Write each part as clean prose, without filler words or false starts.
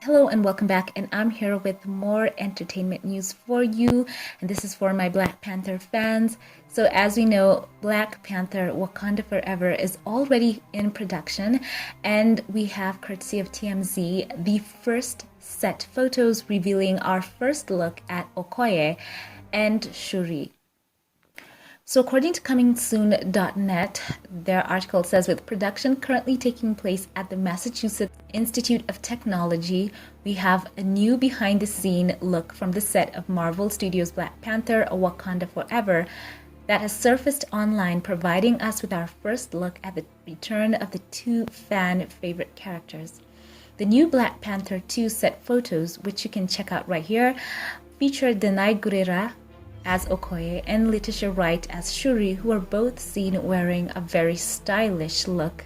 Hello and welcome back, and I'm here with more entertainment news for you, and this is for my Black Panther fans. So as we know, Black Panther Wakanda Forever is already in production, and we have, courtesy of TMZ, the first set photos revealing our first look at Okoye and Shuri. So according to comingsoon.net, their article says, with production currently taking place at the Massachusetts Institute of Technology, we have a new behind-the-scene look from the set of Marvel Studios' Black Panther: Wakanda Forever that has surfaced online, providing us with our first look at the return of the two fan-favorite characters. The new Black Panther 2 set photos, which you can check out right here, feature Danai Gurira as Okoye and Letitia Wright as Shuri, who are both seen wearing a very stylish look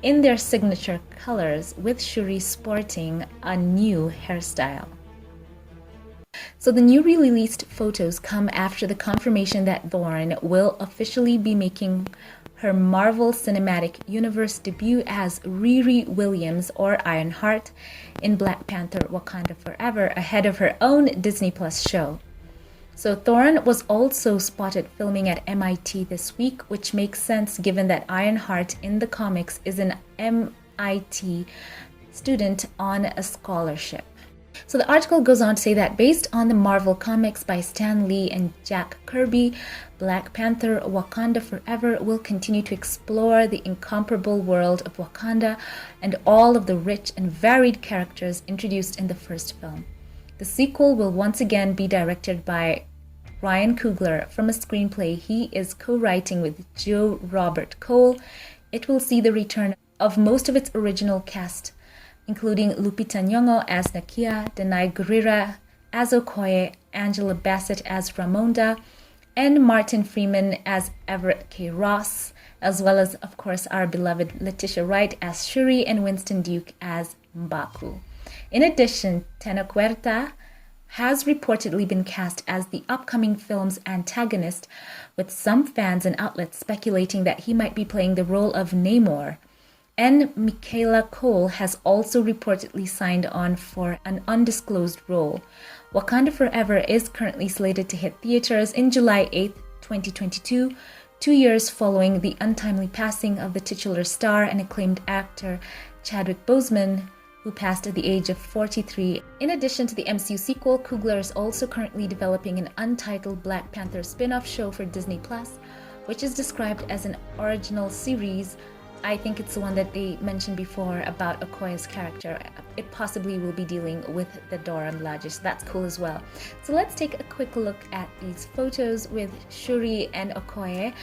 in their signature colors, with Shuri sporting a new hairstyle. So the newly released photos come after the confirmation that Thorne will officially be making her Marvel Cinematic Universe debut as Riri Williams, or Ironheart, in Black Panther: Wakanda Forever, ahead of her own Disney Plus show. So Thorne was also spotted filming at MIT this week, which makes sense given that Ironheart in the comics is an MIT student on a scholarship. So the article goes on to say that based on the Marvel comics by Stan Lee and Jack Kirby, Black Panther: Wakanda Forever will continue to explore the incomparable world of Wakanda and all of the rich and varied characters introduced in the first film. The sequel will once again be directed by Ryan Coogler from a screenplay he is co-writing with Joe Robert Cole. It will see the return of most of its original cast, including Lupita Nyong'o as Nakia, Danai Gurira as Okoye, Angela Bassett as Ramonda, and Martin Freeman as Everett K. Ross, as well as, of course, our beloved Letitia Wright as Shuri and Winston Duke as M'Baku. In addition, Tenoch Huerta has reportedly been cast as the upcoming film's antagonist, with some fans and outlets speculating that he might be playing the role of Namor. And Michaela Cole has also reportedly signed on for an undisclosed role. Wakanda Forever is currently slated to hit theaters in July 8, 2022, 2 years following the untimely passing of the titular star and acclaimed actor Chadwick Boseman, who passed at the age of 43. In addition to the MCU sequel, Coogler is also currently developing an untitled Black Panther spin-off show for Disney Plus, which is described as an original series. I think it's the one that they mentioned before about Okoye's character. It possibly will be dealing with the Dora Milaje, so that's cool as well. So let's take a quick look at these photos with Shuri and Okoye.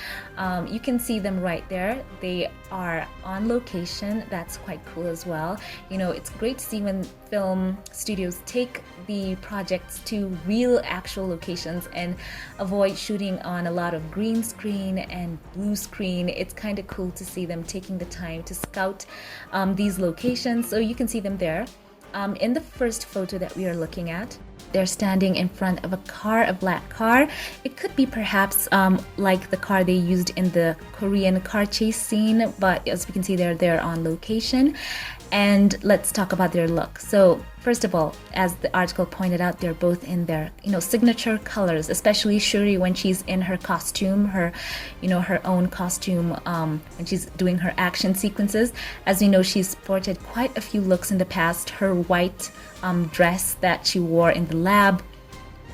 You can see them right there. They are on location. That's quite cool as well. You know, it's great to see when film studios take the projects to real actual locations and avoid shooting on a lot of green screen and blue screen. It's kind of cool to see them taking the time to scout these locations. So you can see them there. In the first photo that we are looking at, they're standing in front of a car, a black car. It could be perhaps like the car they used in the Korean car chase scene, but as we can see, they're on location. And let's talk about their look. So first of all, as the article pointed out, they're both in their, signature colors, especially Shuri when she's in her costume, her own costume, when she's doing her action sequences. As we know, she's sported quite a few looks in the past. Her white dress that she wore in the lab,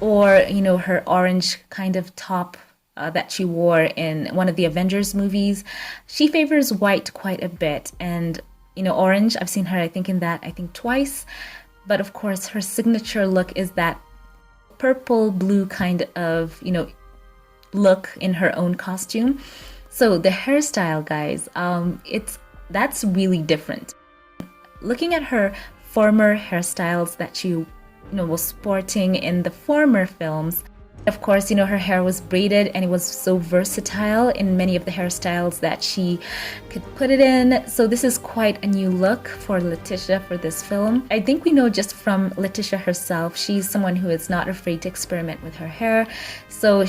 or, her orange kind of top that she wore in one of the Avengers movies. She favors white quite a bit, and orange, I've seen her, I think twice. But of course, her signature look is that purple blue kind of, look in her own costume. So the hairstyle, guys, that's really different. Looking at her former hairstyles that she, was sporting in the former films, of course, her hair was braided and it was so versatile in many of the hairstyles that she could put it in. So this is quite a new look for Letitia for this film. I think we know just from Letitia herself, she's someone who is not afraid to experiment with her hair. So,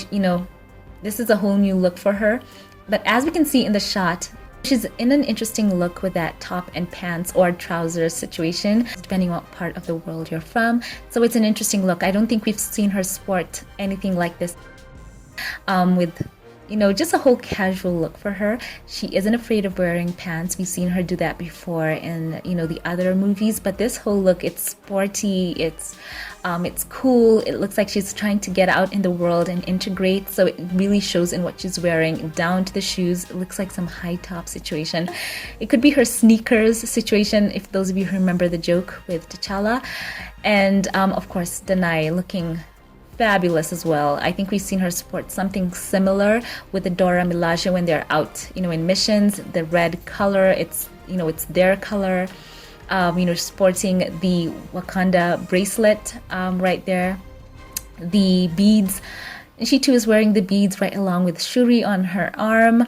this is a whole new look for her. But as we can see in the shot, She's in an interesting look with that top and pants or trousers situation, depending on what part of the world you're from. So it's an interesting look. I don't think we've seen her sport anything like this with, you know, just a whole casual look for her. She isn't afraid of wearing pants. We've seen her do that before in, you know, the other movies, but this whole look, it's sporty, it's cool. It looks like she's trying to get out in the world and integrate, so it really shows in what she's wearing, down to the shoes. It looks like some high top situation. It could be her sneakers situation, if those of you remember the joke with T'Challa. And of course, Danai looking fabulous as well. I think we've seen her sport something similar with the Dora Milaje when they're out, you know, in missions. The red color, it's, you know, it's their color. You know, sporting the Wakanda bracelet right there, the beads. And she too is wearing the beads right along with Shuri on her arm.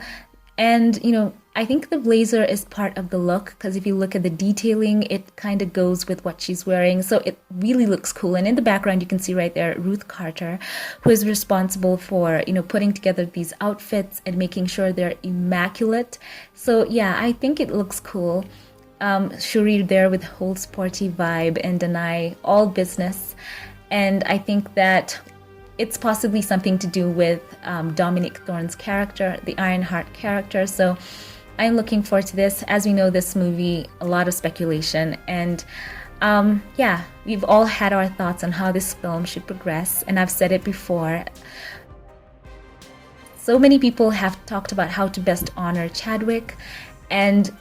And, you know, I think the blazer is part of the look, because if you look at the detailing, it kind of goes with what she's wearing. So it really looks cool. And in the background, you can see right there, Ruth Carter, who is responsible for, you know, putting together these outfits and making sure they're immaculate. So yeah, I think it looks cool. Shuri there with whole sporty vibe, and Danai all business. And I think that it's possibly something to do with Dominic Thorne's character, the Ironheart character. So I'm looking forward to this. As we know, this movie, a lot of speculation. And yeah, we've all had our thoughts on how this film should progress. And I've said it before. So many people have talked about how to best honor Chadwick. And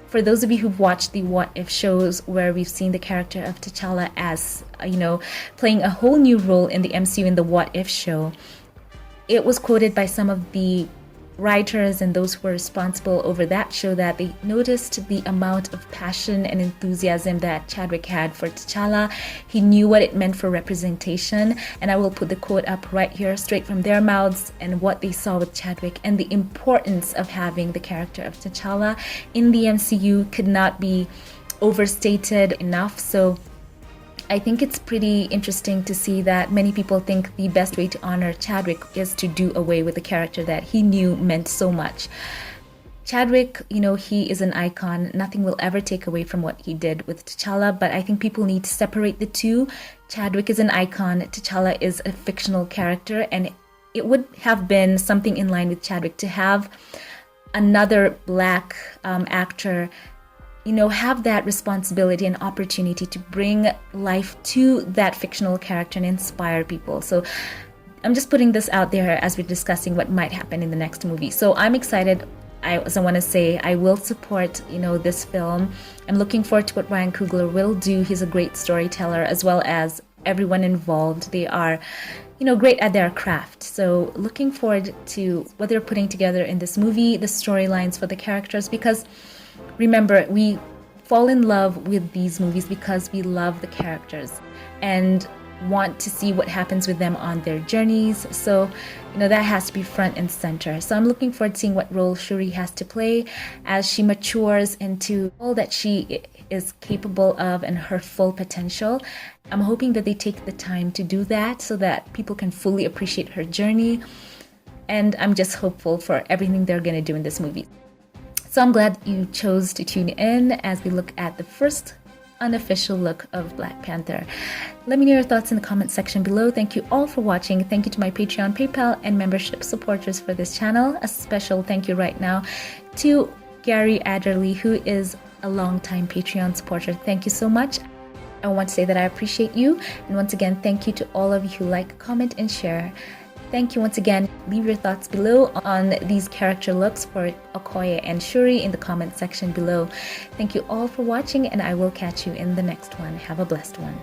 for those of you who've watched the What If shows, where we've seen the character of T'Challa as, you know, playing a whole new role in the MCU in the What If show, it was quoted by some of the writers and those who were responsible over that show that they noticed the amount of passion and enthusiasm that Chadwick had for T'Challa. He knew what it meant for representation, and I will put the quote up right here, straight from their mouths, and what they saw with Chadwick, and the importance of having the character of T'Challa in the MCU could not be overstated enough. So I think it's pretty interesting to see that many people think the best way to honor Chadwick is to do away with the character that he knew meant so much. Chadwick, you know, he is an icon. Nothing will ever take away from what he did with T'Challa, but I think people need to separate the two. Chadwick is an icon. T'Challa is a fictional character, and it would have been something in line with Chadwick to have another black actor, you know, have that responsibility and opportunity to bring life to that fictional character and inspire people. So I'm just putting this out there as we're discussing what might happen in the next movie. So I'm excited. I also want to say I will support, you know, this film. I'm looking forward to what Ryan Coogler will do. He's a great storyteller, as well as everyone involved. They are, you know, great at their craft. So looking forward to what they're putting together in this movie, the storylines for the characters, because remember, we fall in love with these movies because we love the characters and want to see what happens with them on their journeys. So, you know, that has to be front and center. So I'm looking forward to seeing what role Shuri has to play as she matures into all that she is capable of and her full potential. I'm hoping that they take the time to do that so that people can fully appreciate her journey. And I'm just hopeful for everything they're going to do in this movie. So I'm glad you chose to tune in as we look at the first unofficial look of Black Panther. Let me know your thoughts in the comment section below. Thank you all for watching. Thank you to my Patreon, PayPal, and membership supporters for this channel. A special thank you right now to Gary Adderley, who is a longtime Patreon supporter. Thank you so much. I want to say that I appreciate you. And once again, thank you to all of you who like, comment, and share. Thank you once again. Leave your thoughts below on these character looks for Okoye and Shuri in the comment section below. Thank you all for watching, and I will catch you in the next one. Have a blessed one.